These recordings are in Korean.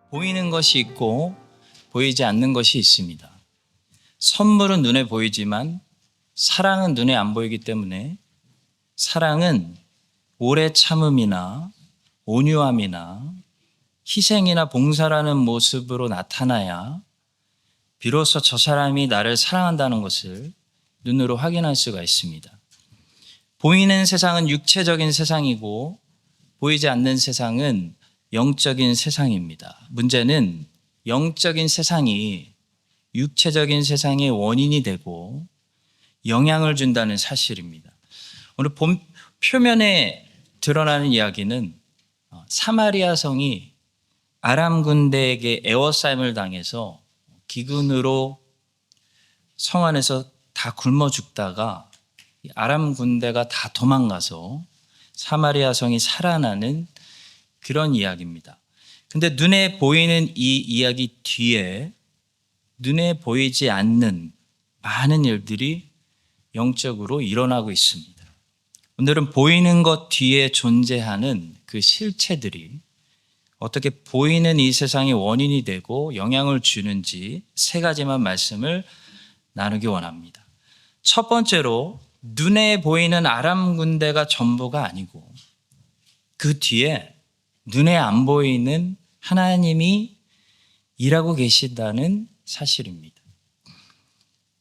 보이는 것이 있고 보이지 않는 것이 있습니다. 선물은 눈에 보이지만 사랑은 눈에 안 보이기 때문에 사랑은 오래 참음이나 온유함이나 희생이나 봉사라는 모습으로 나타나야 비로소 저 사람이 나를 사랑한다는 것을 눈으로 확인할 수가 있습니다. 보이는 세상은 육체적인 세상이고 보이지 않는 세상은 영적인 세상입니다. 문제는 영적인 세상이 육체적인 세상의 원인이 되고 영향을 준다는 사실입니다. 오늘 표면에 드러나는 이야기는 사마리아 성이 아람 군대에게 에워싸임을 당해서 기근으로 성 안에서 다 굶어 죽다가 아람 군대가 다 도망가서 사마리아 성이 살아나는 그런 이야기입니다. 근데 눈에 보이는 이 이야기 뒤에 눈에 보이지 않는 많은 일들이 영적으로 일어나고 있습니다. 오늘은 보이는 것 뒤에 존재하는 그 실체들이 어떻게 보이는 이 세상의 원인이 되고 영향을 주는지 세 가지만 말씀을 나누기 원합니다. 첫 번째로 눈에 보이는 아람 군대가 전부가 아니고 그 뒤에 눈에 안 보이는 하나님이 일하고 계신다는 사실입니다.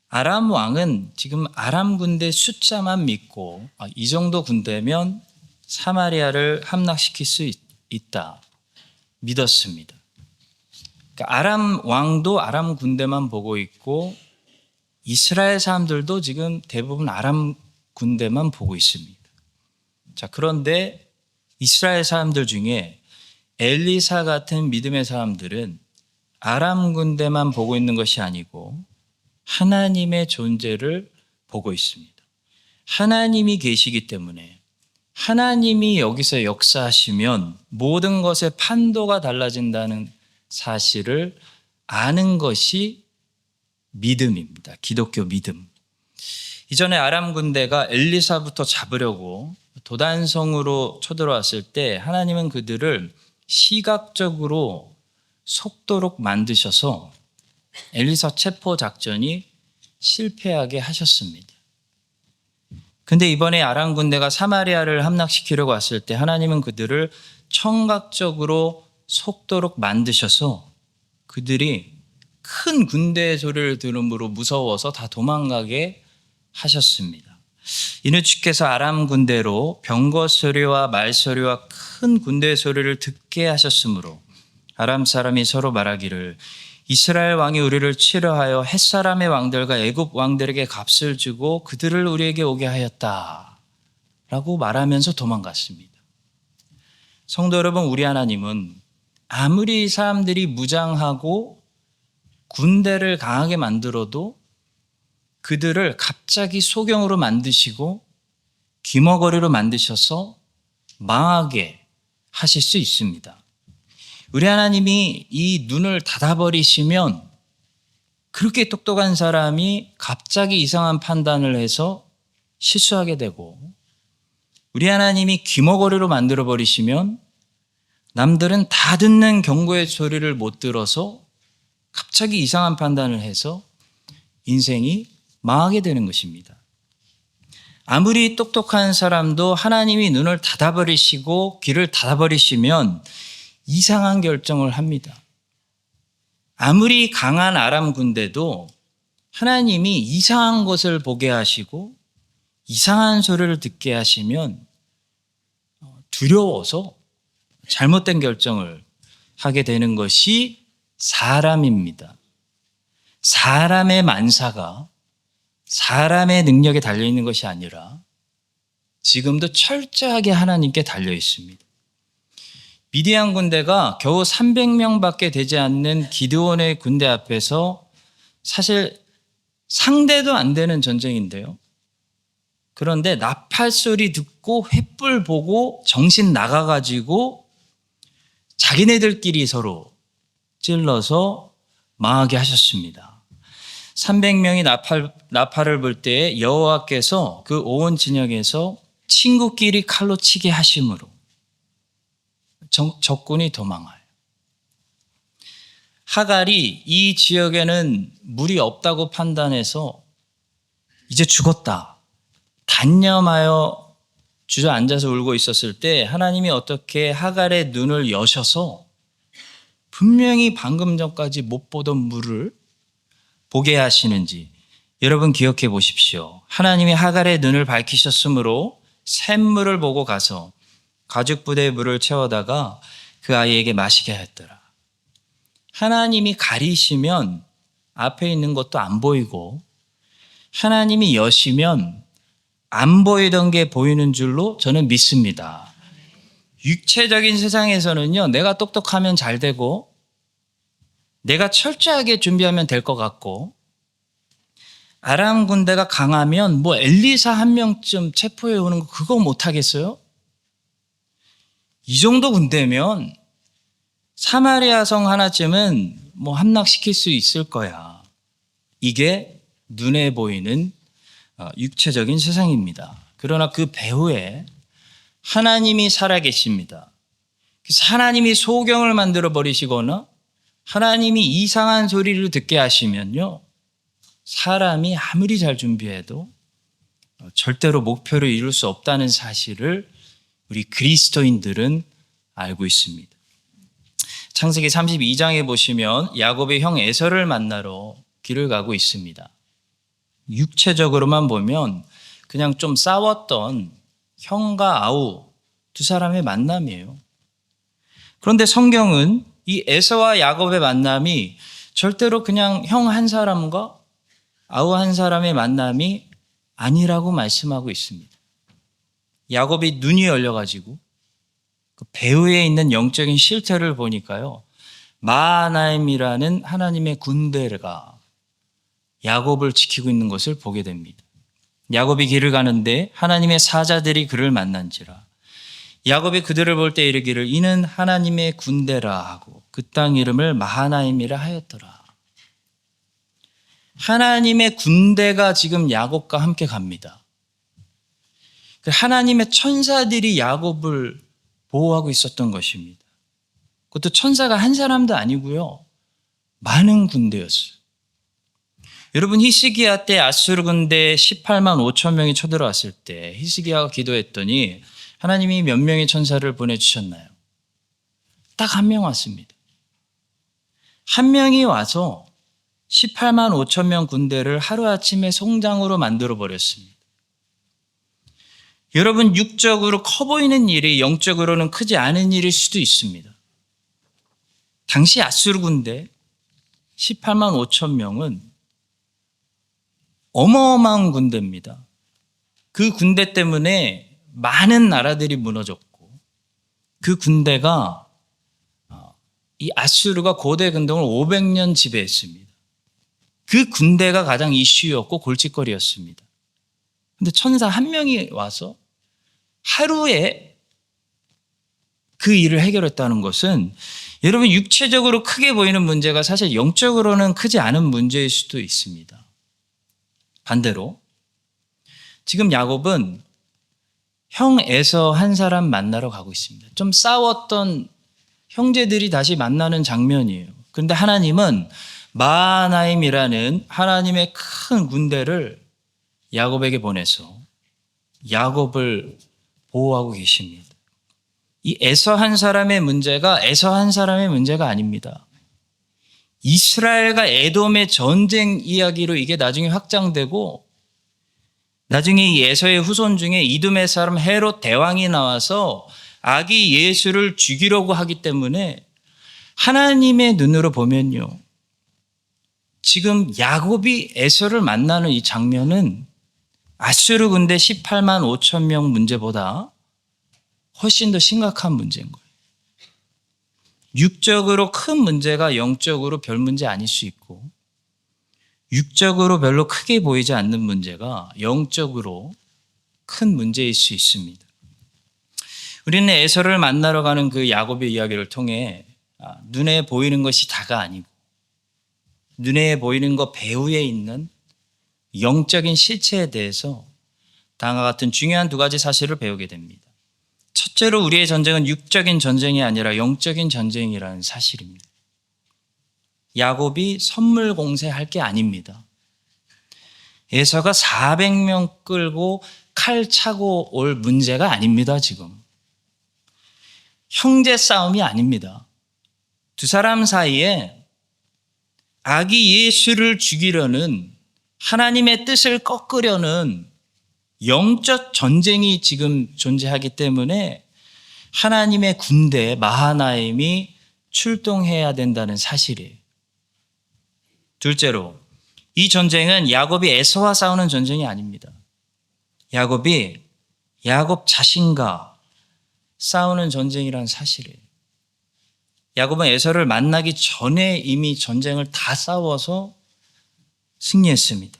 아람 왕은 지금 아람 군대 숫자만 믿고 이 정도 군대면 사마리아를 함락시킬 수 있다 믿었습니다. 그러니까 아람 왕도 아람 군대만 보고 있고 이스라엘 사람들도 지금 대부분 아람 군대만 보고 있습니다. 자, 그런데 이스라엘 사람들 중에 엘리사 같은 믿음의 사람들은 아람 군대만 보고 있는 것이 아니고 하나님의 존재를 보고 있습니다. 하나님이 계시기 때문에 하나님이 여기서 역사하시면 모든 것의 판도가 달라진다는 사실을 아는 것이 믿음입니다. 기독교 믿음. 이전에 아람 군대가 엘리사부터 잡으려고 도단성으로 쳐들어왔을 때 하나님은 그들을 시각적으로 속도록 만드셔서 엘리사 체포 작전이 실패하게 하셨습니다. 근데 이번에 아람 군대가 사마리아를 함락시키려고 왔을 때 하나님은 그들을 청각적으로 속도록 만드셔서 그들이 큰 군대의 소리를 들음으로 무서워서 다 도망가게 하셨습니다. 이는 주께서 아람 군대로 병거 소리와 말 소리와 큰 군대의 소리를 듣게 하셨으므로 아람 사람이 서로 말하기를 이스라엘 왕이 우리를 치려하여 햇사람의 왕들과 애굽 왕들에게 값을 주고 그들을 우리에게 오게 하였다 라고 말하면서 도망갔습니다. 성도 여러분, 우리 하나님은 아무리 사람들이 무장하고 군대를 강하게 만들어도 그들을 갑자기 소경으로 만드시고 귀머거리로 만드셔서 망하게 하실 수 있습니다. 우리 하나님이 이 눈을 닫아버리시면 그렇게 똑똑한 사람이 갑자기 이상한 판단을 해서 실수하게 되고, 우리 하나님이 귀머거리로 만들어버리시면 남들은 다 듣는 경고의 소리를 못 들어서 갑자기 이상한 판단을 해서 인생이 망하게 되는 것입니다. 아무리 똑똑한 사람도 하나님이 눈을 닫아버리시고 귀를 닫아버리시면 이상한 결정을 합니다. 아무리 강한 아람 군대도 하나님이 이상한 것을 보게 하시고 이상한 소리를 듣게 하시면 두려워서 잘못된 결정을 하게 되는 것이 사람입니다. 사람의 만사가 사람의 능력에 달려있는 것이 아니라 지금도 철저하게 하나님께 달려 있습니다. 미디안 군대가 겨우 300명밖에 되지 않는 기드온의 군대 앞에서 사실 상대도 안 되는 전쟁인데요. 그런데 나팔 소리 듣고 횃불 보고 정신 나가가지고 자기네들끼리 서로 찔러서 망하게 하셨습니다. 300명이 나팔을 불 때 여호와께서 그 온 진영에서 친구끼리 칼로 치게 하심으로 적군이 도망하여. 하갈이 이 지역에는 물이 없다고 판단해서 이제 죽었다, 단념하여 주저앉아서 울고 있었을 때 하나님이 어떻게 하갈의 눈을 여셔서 분명히 방금 전까지 못 보던 물을 보게 하시는지 여러분 기억해 보십시오. 하나님이 하갈의 눈을 밝히셨으므로 샘물을 보고 가서 가죽부대에 물을 채워다가 그 아이에게 마시게 하였더라. 하나님이 가리시면 앞에 있는 것도 안 보이고, 하나님이 여시면 안 보이던 게 보이는 줄로 저는 믿습니다. 육체적인 세상에서는요, 내가 똑똑하면 잘 되고 내가 철저하게 준비하면 될 것 같고, 아람 군대가 강하면 뭐 엘리사 한 명쯤 체포해 오는 거 그거 못하겠어요? 이 정도 군대면 사마리아 성 하나쯤은 뭐 함락시킬 수 있을 거야. 이게 눈에 보이는 육체적인 세상입니다. 그러나 그 배후에 하나님이 살아계십니다. 그래서 하나님이 소경을 만들어 버리시거나 하나님이 이상한 소리를 듣게 하시면요, 사람이 아무리 잘 준비해도 절대로 목표를 이룰 수 없다는 사실을 우리 그리스도인들은 알고 있습니다. 창세기 32장에 보시면 야곱의 형 에서를 만나러 길을 가고 있습니다. 육체적으로만 보면 그냥 좀 싸웠던 형과 아우 두 사람의 만남이에요. 그런데 성경은 이 에서와 야곱의 만남이 절대로 그냥 형 한 사람과 아우 한 사람의 만남이 아니라고 말씀하고 있습니다. 야곱이 눈이 열려가지고 그 배후에 있는 영적인 실태를 보니까요, 마하나임이라는 하나님의 군대가 야곱을 지키고 있는 것을 보게 됩니다. 야곱이 길을 가는데 하나님의 사자들이 그를 만난지라. 야곱이 그들을 볼 때 이르기를 이는 하나님의 군대라 하고 그 땅 이름을 마하나임이라 하였더라. 하나님의 군대가 지금 야곱과 함께 갑니다. 하나님의 천사들이 야곱을 보호하고 있었던 것입니다. 그것도 천사가 한 사람도 아니고요, 많은 군대였어요. 여러분, 히스기야 때 아수르 군대 18만 5천 명이 쳐들어왔을 때 히스기야가 기도했더니 하나님이 몇 명의 천사를 보내주셨나요? 딱 한 명 왔습니다. 한 명이 와서 18만 5천 명 군대를 하루아침에 송장으로 만들어 버렸습니다. 여러분, 육적으로 커 보이는 일이 영적으로는 크지 않은 일일 수도 있습니다. 당시 아수르 군대 18만 5천 명은 어마어마한 군대입니다. 그 군대 때문에 많은 나라들이 무너졌고, 그 군대가 이 아수르가 고대 근동을 500년 지배했습니다. 그 군대가 가장 이슈였고 골칫거리였습니다. 그런데 천사 한 명이 와서 하루에 그 일을 해결했다는 것은, 여러분, 육체적으로 크게 보이는 문제가 사실 영적으로는 크지 않은 문제일 수도 있습니다. 반대로 지금 야곱은 형 에서 한 사람 만나러 가고 있습니다. 좀 싸웠던 형제들이 다시 만나는 장면이에요. 그런데 하나님은 마하나임이라는 하나님의 큰 군대를 야곱에게 보내서 야곱을 보호하고 계십니다. 이 에서 한 사람의 문제가 에서 한 사람의 문제가 아닙니다. 이스라엘과 에돔의 전쟁 이야기로 이게 나중에 확장되고, 나중에 이 에서의 후손 중에 이둠의 사람 헤롯 대왕이 나와서 아기 예수를 죽이려고 하기 때문에 하나님의 눈으로 보면요, 지금 야곱이 에서를 만나는 이 장면은 아수르 군대 18만 5천 명 문제보다 훨씬 더 심각한 문제인 거예요. 육적으로 큰 문제가 영적으로 별 문제 아닐 수 있고, 육적으로 별로 크게 보이지 않는 문제가 영적으로 큰 문제일 수 있습니다. 우리는 에서를 만나러 가는 그 야곱의 이야기를 통해 눈에 보이는 것이 다가 아니고 눈에 보이는 것 배후에 있는 영적인 실체에 대해서 다음과 같은 중요한 두 가지 사실을 배우게 됩니다. 첫째로 우리의 전쟁은 육적인 전쟁이 아니라 영적인 전쟁이라는 사실입니다. 야곱이 선물 공세할 게 아닙니다. 에서가 400명 끌고 칼 차고 올 문제가 아닙니다, 지금. 형제 싸움이 아닙니다. 두 사람 사이에 아기 예수를 죽이려는 하나님의 뜻을 꺾으려는 영적 전쟁이 지금 존재하기 때문에 하나님의 군대 마하나임이 출동해야 된다는 사실이에요. 둘째로 이 전쟁은 야곱이 에서와 싸우는 전쟁이 아닙니다. 야곱이 야곱 자신과 싸우는 전쟁이라는 사실이에요. 야곱은 에서를 만나기 전에 이미 전쟁을 다 싸워서 승리했습니다.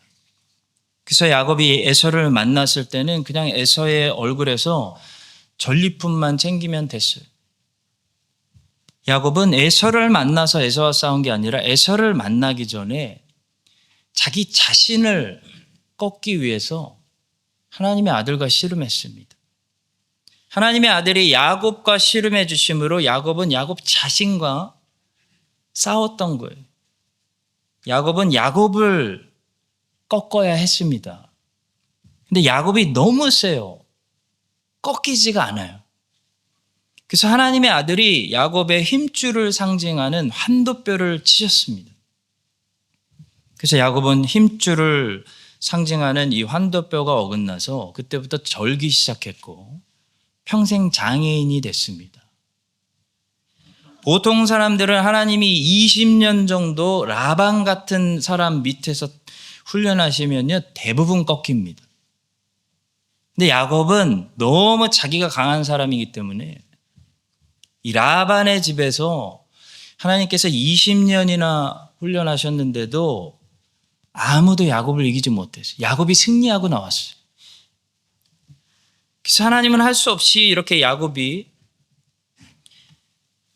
그래서 야곱이 에서를 만났을 때는 그냥 에서의 얼굴에서 전리품만 챙기면 됐어요. 야곱은 에서를 만나서 에서와 싸운 게 아니라 에서를 만나기 전에 자기 자신을 꺾기 위해서 하나님의 아들과 씨름했습니다. 하나님의 아들이 야곱과 씨름해 주심으로 야곱은 야곱 자신과 싸웠던 거예요. 야곱은 야곱을 꺾어야 했습니다. 근데 야곱이 너무 세요. 꺾이지가 않아요. 그래서 하나님의 아들이 야곱의 힘줄을 상징하는 환도뼈를 치셨습니다. 그래서 야곱은 힘줄을 상징하는 이 환도뼈가 어긋나서 그때부터 절기 시작했고 평생 장애인이 됐습니다. 보통 사람들은 하나님이 20년 정도 라반 같은 사람 밑에서 훈련하시면요 대부분 꺾입니다. 근데 야곱은 너무 자기가 강한 사람이기 때문에 이 라반의 집에서 하나님께서 20년이나 훈련하셨는데도 아무도 야곱을 이기지 못했어요. 야곱이 승리하고 나왔어요. 그래서 하나님은 할 수 없이 이렇게 야곱이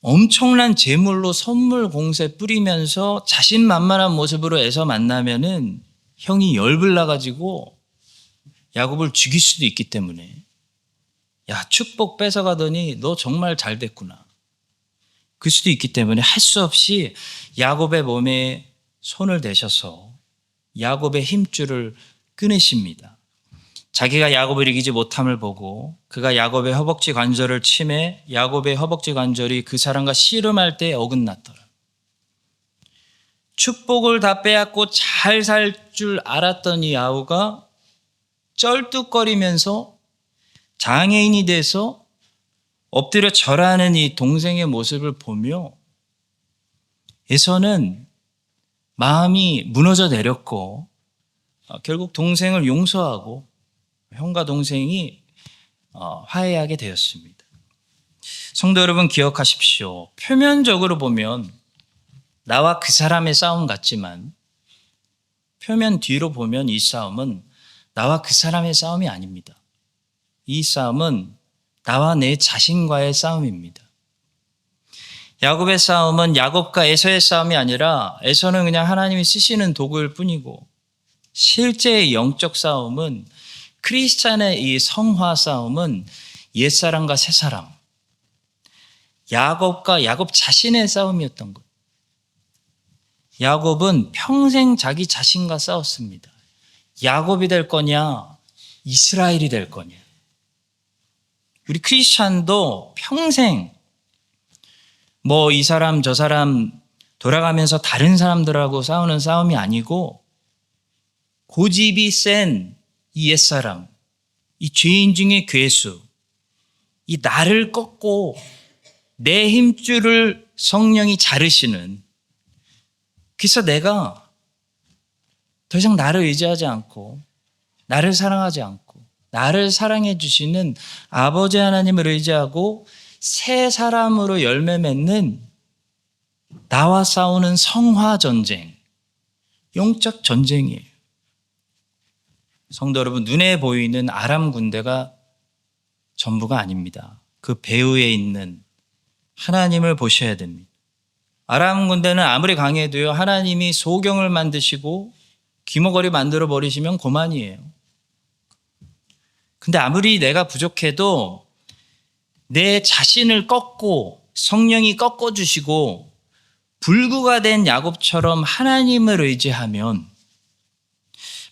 엄청난 재물로 선물 공세 뿌리면서 자신만만한 모습으로 에서 만나면은 형이 열불 나가지고 야곱을 죽일 수도 있기 때문에 야 축복 뺏어가더니 너 정말 잘 됐구나. 그 수도 있기 때문에 할 수 없이 야곱의 몸에 손을 대셔서 야곱의 힘줄을 끊으십니다. 자기가 야곱을 이기지 못함을 보고 그가 야곱의 허벅지 관절을 치매 야곱의 허벅지 관절이 그 사람과 씨름할 때 어긋났더라. 축복을 다 빼앗고 잘 살 줄 알았던 이 야곱가 쩔뚝거리면서 장애인이 돼서 엎드려 절하는 이 동생의 모습을 보며 에서는 마음이 무너져 내렸고 결국 동생을 용서하고 형과 동생이 화해하게 되었습니다. 성도 여러분 기억하십시오. 표면적으로 보면 나와 그 사람의 싸움 같지만 표면 뒤로 보면 이 싸움은 나와 그 사람의 싸움이 아닙니다. 이 싸움은 나와 내 자신과의 싸움입니다. 야곱의 싸움은 야곱과 에서의 싸움이 아니라 에서는 그냥 하나님이 쓰시는 도구일 뿐이고 실제의 영적 싸움은 크리스찬의 이 성화 싸움은 옛사람과 새사람, 야곱과 야곱 자신의 싸움이었던 것. 야곱은 평생 자기 자신과 싸웠습니다. 야곱이 될 거냐, 이스라엘이 될 거냐. 우리 크리스찬도 평생 이 사람 저 사람 돌아가면서 다른 사람들하고 싸우는 싸움이 아니고 고집이 센 이 옛사람, 이 죄인 중에 괴수, 이 나를 꺾고 내 힘줄을 성령이 자르시는 그래서 내가 더 이상 나를 의지하지 않고 나를 사랑하지 않고 나를 사랑해 주시는 아버지 하나님을 의지하고 새 사람으로 열매 맺는 나와 싸우는 성화 전쟁, 영적 전쟁이에요. 성도 여러분, 눈에 보이는 아람 군대가 전부가 아닙니다. 그 배후에 있는 하나님을 보셔야 됩니다. 아람 군대는 아무리 강해도요, 하나님이 소경을 만드시고 귀머거리 만들어 버리시면 그만이에요. 근데 아무리 내가 부족해도 내 자신을 꺾고 성령이 꺾어주시고 불구가 된 야곱처럼 하나님을 의지하면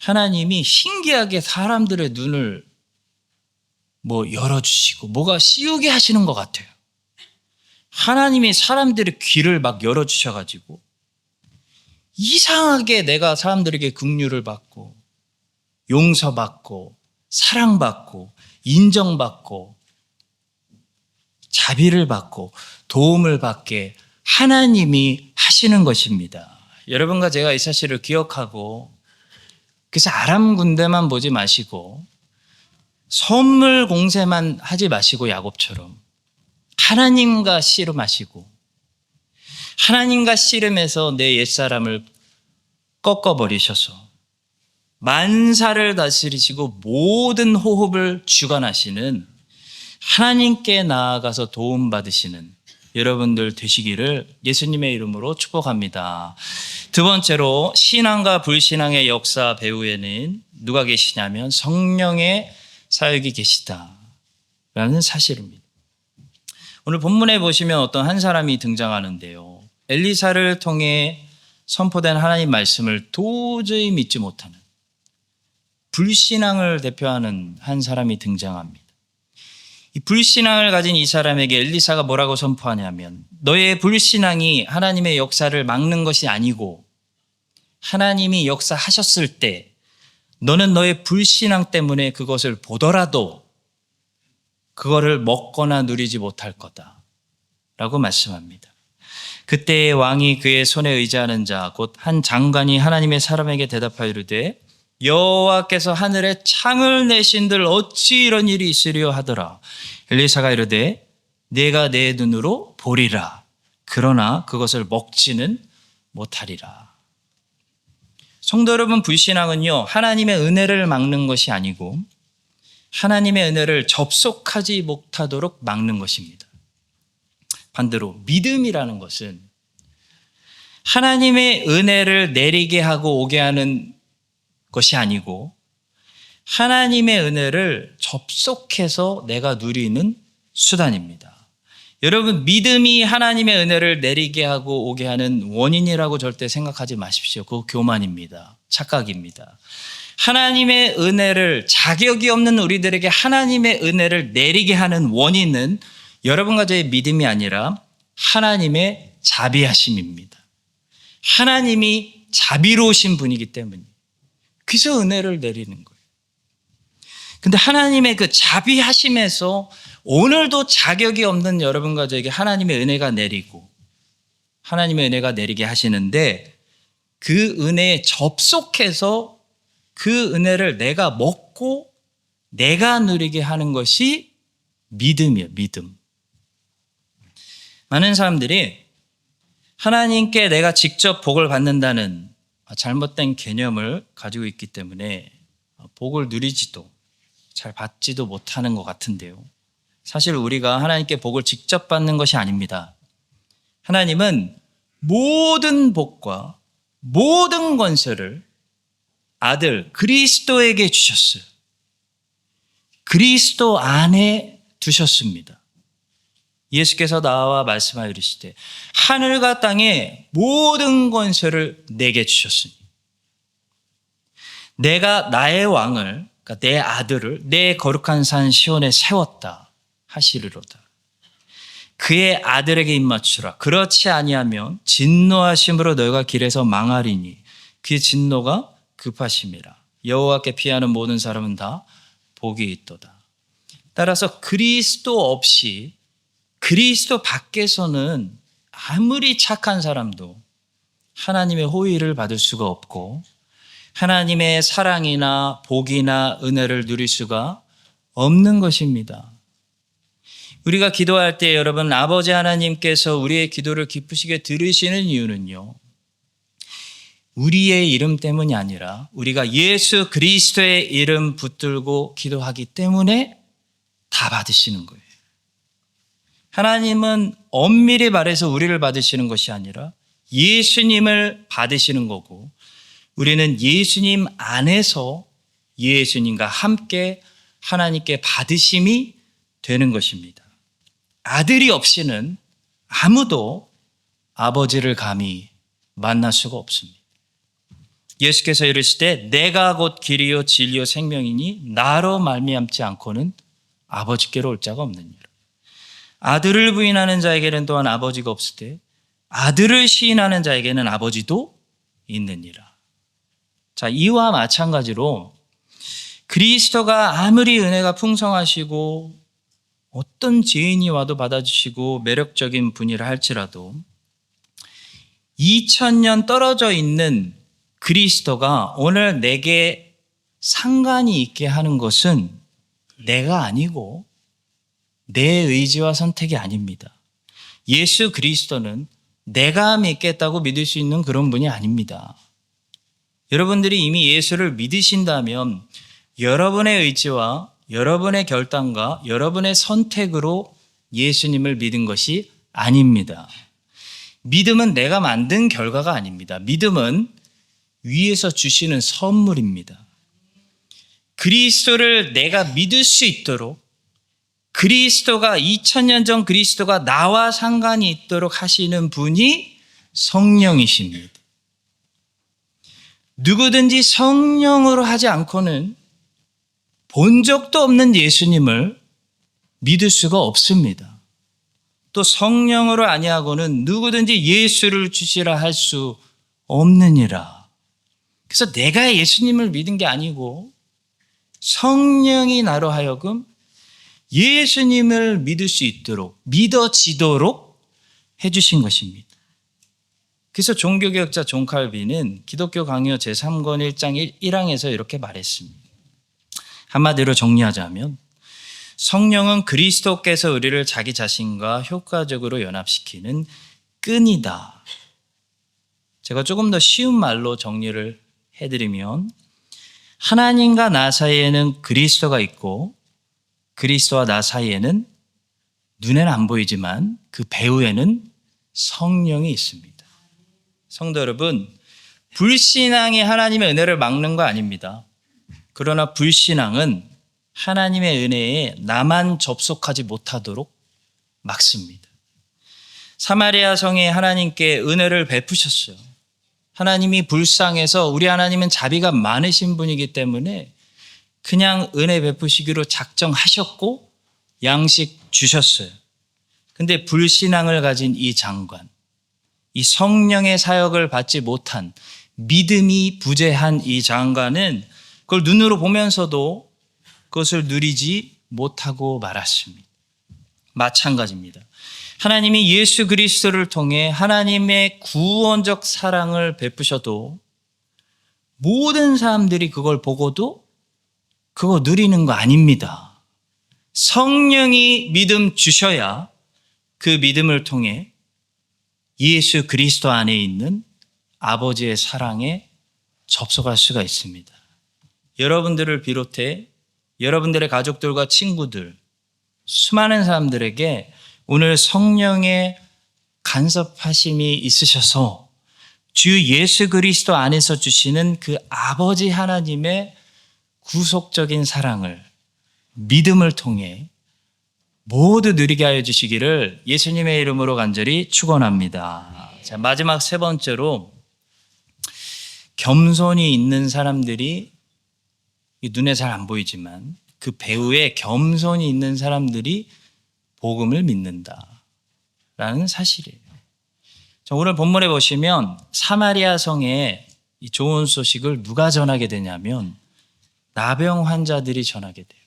하나님이 신기하게 사람들의 눈을 열어주시고 뭐가 씌우게 하시는 것 같아요. 하나님이 사람들의 귀를 막 열어주셔가지고 이상하게 내가 사람들에게 긍휼을 받고 용서받고 사랑받고 인정받고 자비를 받고 도움을 받게 하나님이 하시는 것입니다. 여러분과 제가 이 사실을 기억하고 그래서 아람 군대만 보지 마시고 선물 공세만 하지 마시고 야곱처럼 하나님과 씨름하시고 하나님과 씨름해서 내 옛사람을 꺾어버리셔서 만사를 다스리시고 모든 호흡을 주관하시는 하나님께 나아가서 도움받으시는 여러분들 되시기를 예수님의 이름으로 축복합니다. 두 번째로 신앙과 불신앙의 역사 배후에는 누가 계시냐면 성령의 사역이 계시다라는 사실입니다. 오늘 본문에 보시면 어떤 한 사람이 등장하는데요. 엘리사를 통해 선포된 하나님 말씀을 도저히 믿지 못하는 불신앙을 대표하는 한 사람이 등장합니다. 이 불신앙을 가진 이 사람에게 엘리사가 뭐라고 선포하냐면 너의 불신앙이 하나님의 역사를 막는 것이 아니고 하나님이 역사하셨을 때 너는 너의 불신앙 때문에 그것을 보더라도 그거를 먹거나 누리지 못할 거다 라고 말씀합니다. 그때의 왕이 그의 손에 의지하는 자 곧 한 장관이 하나님의 사람에게 대답하여 이르되 여호와께서 하늘에 창을 내신들 어찌 이런 일이 있으리요 하더라. 엘리사가 이르되 내가 내 눈으로 보리라. 그러나 그것을 먹지는 못하리라. 성도 여러분, 불신앙은요 하나님의 은혜를 막는 것이 아니고 하나님의 은혜를 접속하지 못하도록 막는 것입니다. 반대로 믿음이라는 것은 하나님의 은혜를 내리게 하고 오게 하는 것이 아니고 하나님의 은혜를 접속해서 내가 누리는 수단입니다. 여러분, 믿음이 하나님의 은혜를 내리게 하고 오게 하는 원인이라고 절대 생각하지 마십시오. 그거 교만입니다. 착각입니다. 하나님의 은혜를 자격이 없는 우리들에게 하나님의 은혜를 내리게 하는 원인은 여러분과 저의 믿음이 아니라 하나님의 자비하심입니다. 하나님이 자비로우신 분이기 때문이에요. 그래서 은혜를 내리는 거예요. 근데 하나님의 그 자비하심에서 오늘도 자격이 없는 여러분과 저에게 하나님의 은혜가 내리고 하나님의 은혜가 내리게 하시는데 그 은혜에 접속해서 그 은혜를 내가 먹고 내가 누리게 하는 것이 믿음이에요. 믿음. 많은 사람들이 하나님께 내가 직접 복을 받는다는 잘못된 개념을 가지고 있기 때문에 복을 누리지도 잘 받지도 못하는 것 같은데요. 사실 우리가 하나님께 복을 직접 받는 것이 아닙니다. 하나님은 모든 복과 모든 권세를 아들 그리스도에게 주셨어요. 그리스도 안에 두셨습니다. 예수께서 나와 말씀하여 이르시되 하늘과 땅의 모든 권세를 내게 주셨으니 내가 나의 왕을 그러니까 내 아들을 내 거룩한 산 시온에 세웠다 하시리로다. 그의 아들에게 입맞추라. 그렇지 아니하면 진노하심으로 너희가 길에서 망하리니 그의 진노가 급하심이라. 여호와께 피하는 모든 사람은 다 복이 있도다. 따라서 그리스도 없이 그리스도 밖에서는 아무리 착한 사람도 하나님의 호의를 받을 수가 없고 하나님의 사랑이나 복이나 은혜를 누릴 수가 없는 것입니다. 우리가 기도할 때 여러분 아버지 하나님께서 우리의 기도를 기쁘시게 들으시는 이유는요. 우리의 이름 때문이 아니라 우리가 예수 그리스도의 이름 붙들고 기도하기 때문에 다 받으시는 거예요. 하나님은 엄밀히 말해서 우리를 받으시는 것이 아니라 예수님을 받으시는 거고, 우리는 예수님 안에서 예수님과 함께 하나님께 받으심이 되는 것입니다. 아들이 없이는 아무도 아버지를 감히 만날 수가 없습니다. 예수께서 이르시되 내가 곧 길이요 진리요 생명이니 나로 말미암지 않고는 아버지께로 올 자가 없느니라. 아들을 부인하는 자에게는 또한 아버지가 없으되 아들을 시인하는 자에게는 아버지도 있느니라. 자, 이와 마찬가지로 그리스도가 아무리 은혜가 풍성하시고 어떤 죄인이 와도 받아주시고 매력적인 분이라 할지라도 2000년 떨어져 있는 그리스도가 오늘 내게 상관이 있게 하는 것은 내가 아니고 내 의지와 선택이 아닙니다. 예수 그리스도는 내가 믿겠다고 믿을 수 있는 그런 분이 아닙니다. 여러분들이 이미 예수를 믿으신다면 여러분의 의지와 여러분의 결단과 여러분의 선택으로 예수님을 믿은 것이 아닙니다. 믿음은 내가 만든 결과가 아닙니다. 믿음은 위에서 주시는 선물입니다. 그리스도를 내가 믿을 수 있도록 그리스도가 2000년 전 그리스도가 나와 상관이 있도록 하시는 분이 성령이십니다. 누구든지 성령으로 하지 않고는 본 적도 없는 예수님을 믿을 수가 없습니다. 또 성령으로 아니하고는 누구든지 예수를 주시라 할 수 없느니라. 그래서 내가 예수님을 믿은 게 아니고 성령이 나로 하여금 예수님을 믿을 수 있도록 믿어지도록 해주신 것입니다. 그래서 종교개혁자 존 칼빈은 기독교 강요 제3권 1장 1항에서 이렇게 말했습니다. 한마디로 정리하자면 성령은 그리스도께서 우리를 자기 자신과 효과적으로 연합시키는 끈이다. 제가 조금 더 쉬운 말로 정리를 해드리면 하나님과 나 사이에는 그리스도가 있고 그리스도와 나 사이에는 눈에는 안 보이지만 그 배후에는 성령이 있습니다. 성도 여러분, 불신앙이 하나님의 은혜를 막는 거 아닙니다. 그러나 불신앙은 하나님의 은혜에 나만 접속하지 못하도록 막습니다. 사마리아 성에 하나님께 은혜를 베푸셨어요. 하나님이 불쌍해서 우리 하나님은 자비가 많으신 분이기 때문에 그냥 은혜 베푸시기로 작정하셨고 양식 주셨어요. 근데 불신앙을 가진 이 장관, 이 성령의 사역을 받지 못한 믿음이 부재한 이 장관은 그걸 눈으로 보면서도 그것을 누리지 못하고 말았습니다. 마찬가지입니다. 하나님이 예수 그리스도를 통해 하나님의 구원적 사랑을 베푸셔도 모든 사람들이 그걸 보고도 그거 누리는 거 아닙니다. 성령이 믿음 주셔야 그 믿음을 통해 예수 그리스도 안에 있는 아버지의 사랑에 접속할 수가 있습니다. 여러분들을 비롯해 여러분들의 가족들과 친구들, 수많은 사람들에게 오늘 성령의 간섭하심이 있으셔서 주 예수 그리스도 안에서 주시는 그 아버지 하나님의 구속적인 사랑을 믿음을 통해 모두 누리게 하여 주시기를 예수님의 이름으로 간절히 축원합니다. 자, 마지막 세 번째로 겸손이 있는 사람들이 눈에 잘 안 보이지만 그 배후에 겸손이 있는 사람들이 복음을 믿는다라는 사실이에요. 자, 오늘 본문에 보시면 사마리아 성에 이 좋은 소식을 누가 전하게 되냐면 나병 환자들이 전하게 돼요.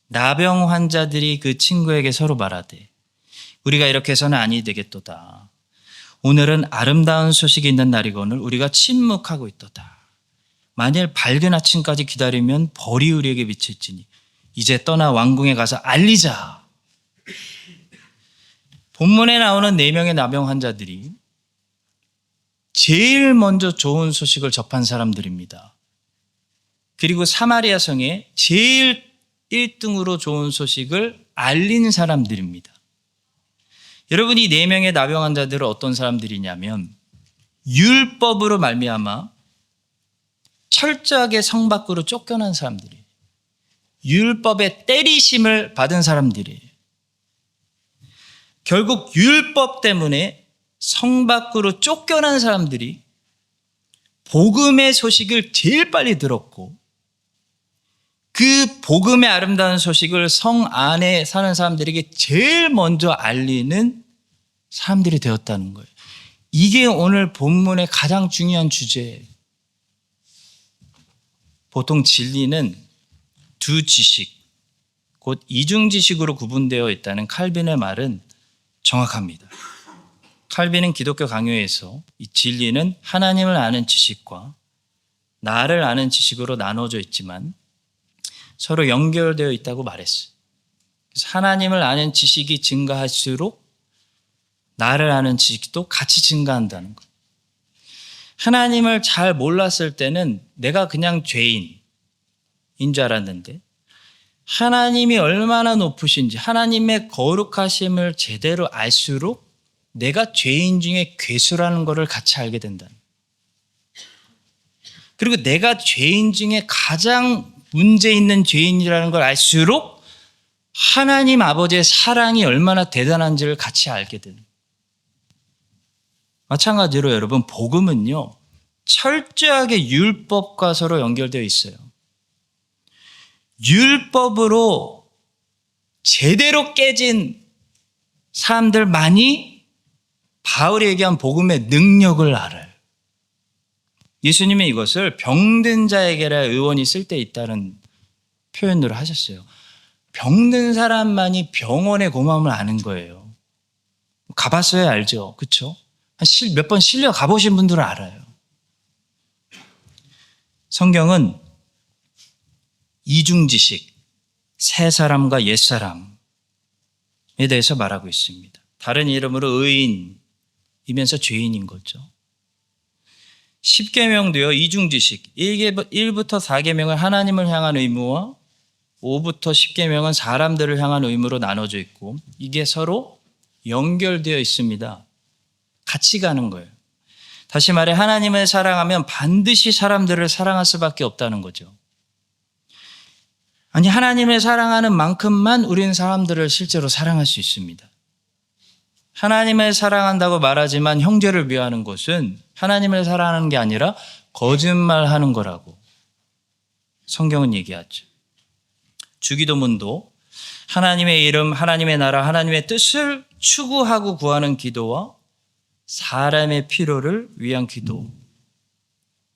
나병 환자들이 그 친구에게 서로 말하되 우리가 이렇게 해서는 아니 되겠도다. 오늘은 아름다운 소식이 있는 날이거늘 우리가 침묵하고 있도다. 만일 밝은 아침까지 기다리면 벌이 우리에게 미칠지니 이제 떠나 왕궁에 가서 알리자. 본문에 나오는 4명의 나병 환자들이 제일 먼저 좋은 소식을 접한 사람들입니다. 그리고 사마리아 성에 제일 1등으로 좋은 소식을 알린 사람들입니다. 여러분, 이 4명의 나병 자들은 어떤 사람들이냐면 율법으로 말미암아 철저하게 성 밖으로 쫓겨난 사람들이에요. 율법의 때리심을 받은 사람들이에요. 결국 율법 때문에 성 밖으로 쫓겨난 사람들이 복음의 소식을 제일 빨리 들었고, 그 복음의 아름다운 소식을 성 안에 사는 사람들에게 제일 먼저 알리는 사람들이 되었다는 거예요. 이게 오늘 본문의 가장 중요한 주제예요. 보통 진리는 두 지식, 곧 이중지식으로 구분되어 있다는 칼빈의 말은 정확합니다. 칼빈은 기독교 강요에서 이 진리는 하나님을 아는 지식과 나를 아는 지식으로 나눠져 있지만 서로 연결되어 있다고 말했어요. 그래서 하나님을 아는 지식이 증가할수록 나를 아는 지식도 같이 증가한다는 거예요. 하나님을 잘 몰랐을 때는 내가 그냥 죄인인 줄 알았는데, 하나님이 얼마나 높으신지 하나님의 거룩하심을 제대로 알수록 내가 죄인 중에 괴수라는 것을 같이 알게 된다. 그리고 내가 죄인 중에 가장 문제 있는 죄인이라는 걸 알수록 하나님 아버지의 사랑이 얼마나 대단한지를 같이 알게 되는. 마찬가지로 여러분, 복음은요 철저하게 율법과 서로 연결되어 있어요. 율법으로 제대로 깨진 사람들만이 바울이 얘기한 복음의 능력을 알아요. 예수님이 이것을 병든 자에게라 의원이 쓸 때 있다는 표현으로 하셨어요. 병든 사람만이 병원의 고마움을 아는 거예요. 가봤어야 알죠. 그렇죠? 몇 번 실려 가보신 분들은 알아요. 성경은 이중지식, 새 사람과 옛 사람에 대해서 말하고 있습니다. 다른 이름으로 의인이면서 죄인인 거죠. 10계명도요, 이중지식, 1부터 4계명은 하나님을 향한 의무와 5부터 10계명은 사람들을 향한 의무로 나눠져 있고, 이게 서로 연결되어 있습니다. 같이 가는 거예요. 다시 말해 하나님을 사랑하면 반드시 사람들을 사랑할 수밖에 없다는 거죠. 아니, 하나님을 사랑하는 만큼만 우리는 사람들을 실제로 사랑할 수 있습니다. 하나님을 사랑한다고 말하지만 형제를 미워하는 것은 하나님을 사랑하는 게 아니라 거짓말하는 거라고 성경은 얘기하죠. 주기도문도 하나님의 이름, 하나님의 나라, 하나님의 뜻을 추구하고 구하는 기도와 사람의 필요를 위한 기도,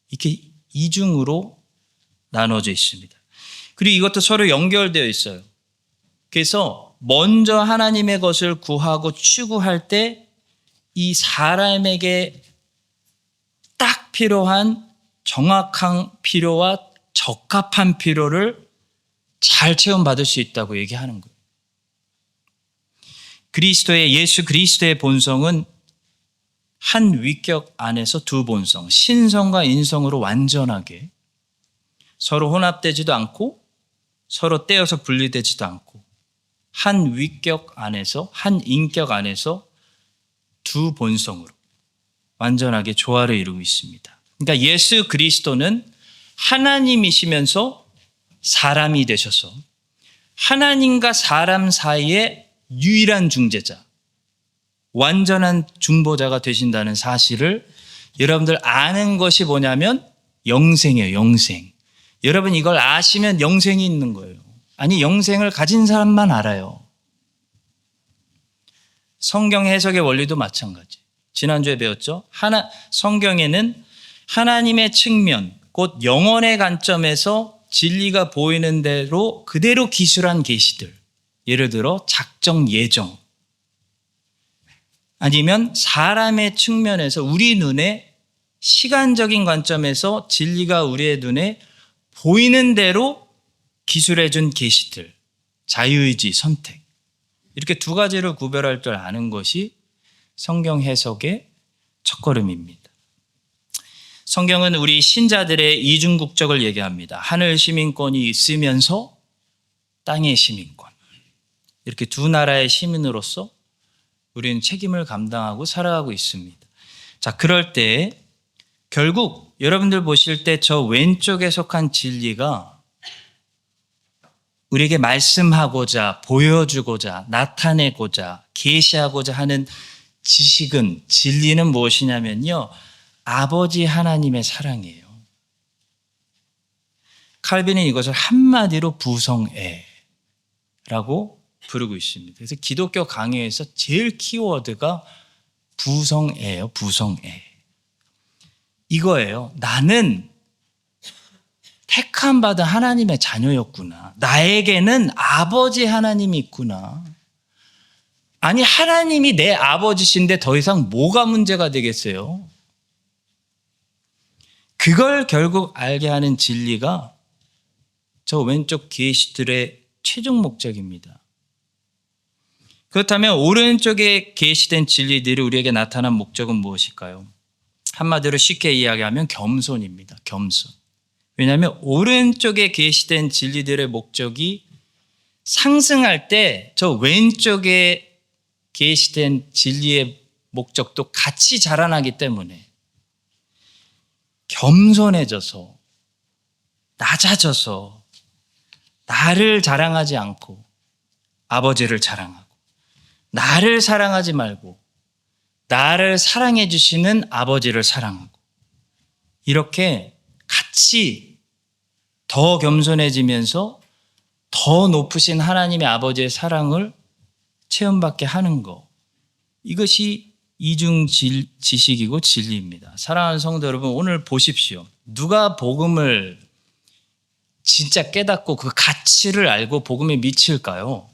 이렇게 이중으로 나눠져 있습니다. 그리고 이것도 서로 연결되어 있어요. 그래서 먼저 하나님의 것을 구하고 추구할 때 이 사람에게 딱 필요한 정확한 필요와 적합한 필요를 잘 체험받을 수 있다고 얘기하는 거예요. 예수 그리스도의 본성은 한 위격 안에서 두 본성, 신성과 인성으로 완전하게 서로 혼합되지도 않고 서로 떼어서 분리되지도 않고 한 위격 안에서, 한 인격 안에서 두 본성으로 완전하게 조화를 이루고 있습니다. 그러니까 예수 그리스도는 하나님이시면서 사람이 되셔서 하나님과 사람 사이의 유일한 중재자, 완전한 중보자가 되신다는 사실을 여러분들 아는 것이 뭐냐면 영생이에요. 영생. 여러분 이걸 아시면 영생이 있는 거예요. 아니, 영생을 가진 사람만 알아요. 성경 해석의 원리도 마찬가지. 지난주에 배웠죠? 성경에는 하나님의 측면, 곧 영혼의 관점에서 진리가 보이는 대로 그대로 기술한 계시들, 예를 들어 작정, 예정, 아니면 사람의 측면에서 우리 눈에 시간적인 관점에서 진리가 우리의 눈에 보이는 대로 기술해 준 계시들, 자유의지, 선택, 이렇게 두 가지를 구별할 줄 아는 것이 성경 해석의 첫걸음입니다. 성경은 우리 신자들의 이중국적을 얘기합니다. 하늘 시민권이 있으면서 땅의 시민권, 이렇게 두 나라의 시민으로서 우리는 책임을 감당하고 살아가고 있습니다. 자, 그럴 때 결국 여러분들 보실 때 저 왼쪽에 속한 진리가 우리에게 말씀하고자, 보여주고자, 나타내고자, 계시하고자 하는 지식은, 진리는 무엇이냐면요, 아버지 하나님의 사랑이에요. 칼빈은 이것을 한마디로 부성애라고 부르고 있습니다. 그래서 기독교 강의에서 제일 키워드가 부성애예요. 부성애. 이거예요. 나는 택함 받은 하나님의 자녀였구나. 나에게는 아버지 하나님이 있구나. 아니, 하나님이 내 아버지신데 더 이상 뭐가 문제가 되겠어요? 그걸 결국 알게 하는 진리가 저 왼쪽 계시들의 최종 목적입니다. 그렇다면 오른쪽에 계시된 진리들이 우리에게 나타난 목적은 무엇일까요? 한마디로 쉽게 이야기하면 겸손입니다. 겸손. 왜냐하면 오른쪽에 계시된 진리들의 목적이 상승할 때 저 왼쪽에 계시된 진리의 목적도 같이 자라나기 때문에 겸손해져서, 낮아져서 나를 자랑하지 않고 아버지를 자랑하고, 나를 사랑하지 말고 나를 사랑해 주시는 아버지를 사랑하고, 이렇게 같이 더 겸손해지면서 더 높으신 하나님의 아버지의 사랑을 체험받게 하는 것, 이것이 이중 지식이고 진리입니다. 사랑하는 성도 여러분, 오늘 보십시오. 누가 복음을 진짜 깨닫고 그 가치를 알고 복음에 미칠까요?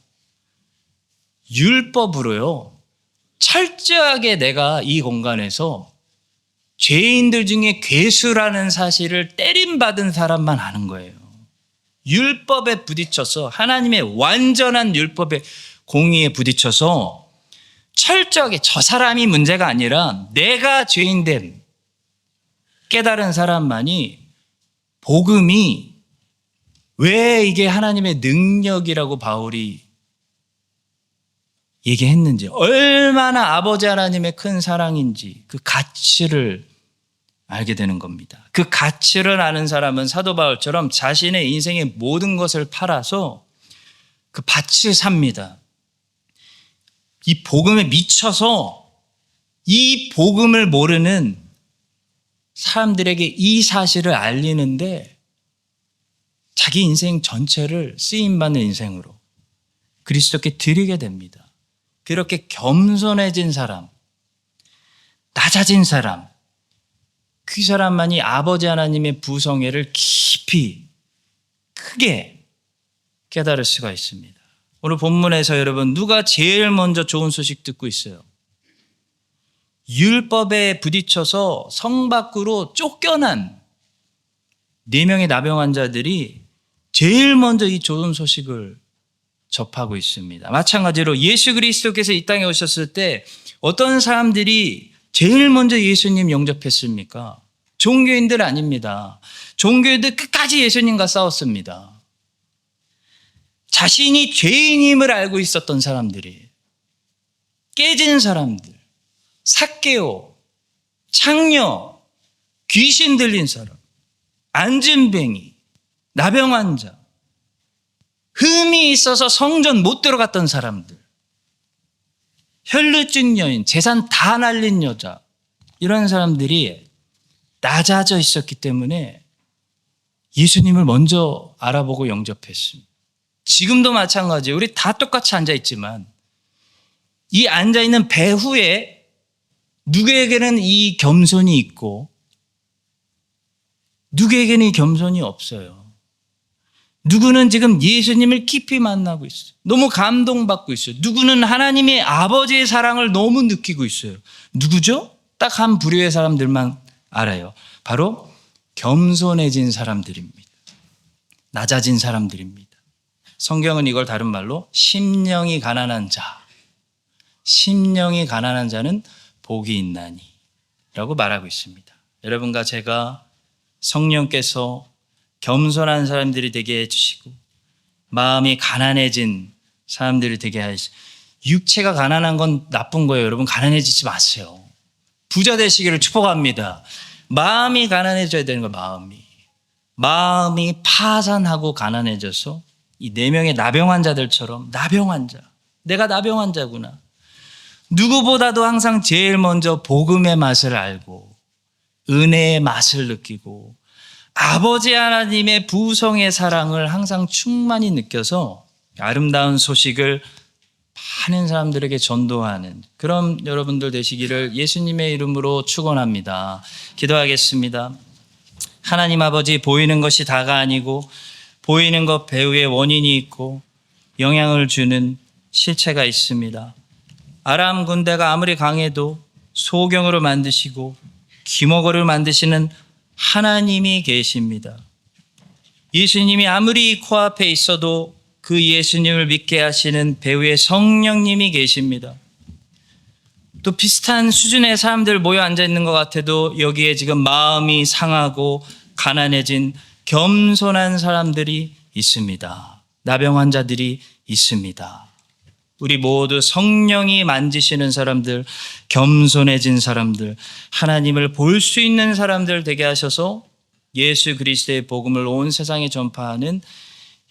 율법으로요, 철저하게 내가 이 공간에서 죄인들 중에 괴수라는 사실을 때림받은 사람만 아는 거예요. 율법에 부딪혀서, 하나님의 완전한 율법의 공의에 부딪혀서 철저하게 저 사람이 문제가 아니라 내가 죄인됨 깨달은 사람만이 복음이 왜 이게 하나님의 능력이라고 바울이 얘기했는지, 얼마나 아버지 하나님의 큰 사랑인지 그 가치를 알게 되는 겁니다. 그 가치를 아는 사람은 사도 바울처럼 자신의 인생의 모든 것을 팔아서 그 밭을 삽니다. 이 복음에 미쳐서 이 복음을 모르는 사람들에게 이 사실을 알리는데 자기 인생 전체를 쓰임받는 인생으로 그리스도께 드리게 됩니다. 그렇게 겸손해진 사람, 낮아진 사람, 그 사람만이 아버지 하나님의 부성애를 깊이 크게 깨달을 수가 있습니다. 오늘 본문에서 여러분, 누가 제일 먼저 좋은 소식 듣고 있어요? 율법에 부딪혀서 성 밖으로 쫓겨난 4명의 나병 환자들이 제일 먼저 이 좋은 소식을 접하고 있습니다. 마찬가지로 예수 그리스도께서 이 땅에 오셨을 때 어떤 사람들이 제일 먼저 예수님 영접했습니까? 종교인들 아닙니다. 종교인들 끝까지 예수님과 싸웠습니다. 자신이 죄인임을 알고 있었던 사람들이, 깨진 사람들, 삭개오, 창녀, 귀신 들린 사람, 안진뱅이, 나병 환자, 흠이 있어서 성전 못 들어갔던 사람들, 혈루증 여인, 재산 다 날린 여자, 이런 사람들이 낮아져 있었기 때문에 예수님을 먼저 알아보고 영접했습니다. 지금도 마찬가지예요. 우리 다 똑같이 앉아있지만 이 앉아있는 배후에 누구에게는 이 겸손이 있고 누구에게는 이 겸손이 없어요. 누구는 지금 예수님을 깊이 만나고 있어요. 너무 감동받고 있어요. 누구는 하나님의 아버지의 사랑을 너무 느끼고 있어요. 누구죠? 딱 한 부류의 사람들만 알아요. 바로 겸손해진 사람들입니다. 낮아진 사람들입니다. 성경은 이걸 다른 말로 심령이 가난한 자, 심령이 가난한 자는 복이 있나니 라고 말하고 있습니다. 여러분과 제가 성령께서 겸손한 사람들이 되게 해주시고 마음이 가난해진 사람들이 되게 하시고, 육체가 가난한 건 나쁜 거예요. 여러분 가난해지지 마세요. 부자 되시기를 축복합니다. 마음이 가난해져야 되는 거예요. 마음이 파산하고 가난해져서 이 4명의 나병 환자들처럼 나병 환자. 내가 나병 환자구나. 누구보다도 항상 제일 먼저 복음의 맛을 알고 은혜의 맛을 느끼고 아버지 하나님의 부성의 사랑을 항상 충만히 느껴서 아름다운 소식을 많은 사람들에게 전도하는 그런 여러분들 되시기를 예수님의 이름으로 축원합니다. 기도하겠습니다. 하나님 아버지, 보이는 것이 다가 아니고 보이는 것 배후에 원인이 있고 영향을 주는 실체가 있습니다. 아람 군대가 아무리 강해도 소경으로 만드시고 귀머거리를 만드시는 하나님이 계십니다. 예수님이 아무리 코앞에 있어도 그 예수님을 믿게 하시는 배후에 성령님이 계십니다. 또 비슷한 수준의 사람들 모여 앉아 있는 것 같아도 여기에 지금 마음이 상하고 가난해진 겸손한 사람들이 있습니다. 나병 환자들이 있습니다. 우리 모두 성령이 만지시는 사람들, 겸손해진 사람들, 하나님을 볼 수 있는 사람들 되게 하셔서 예수 그리스도의 복음을 온 세상에 전파하는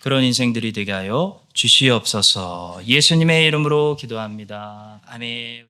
그런 인생들이 되게 하여 주시옵소서. 예수님의 이름으로 기도합니다. 아멘.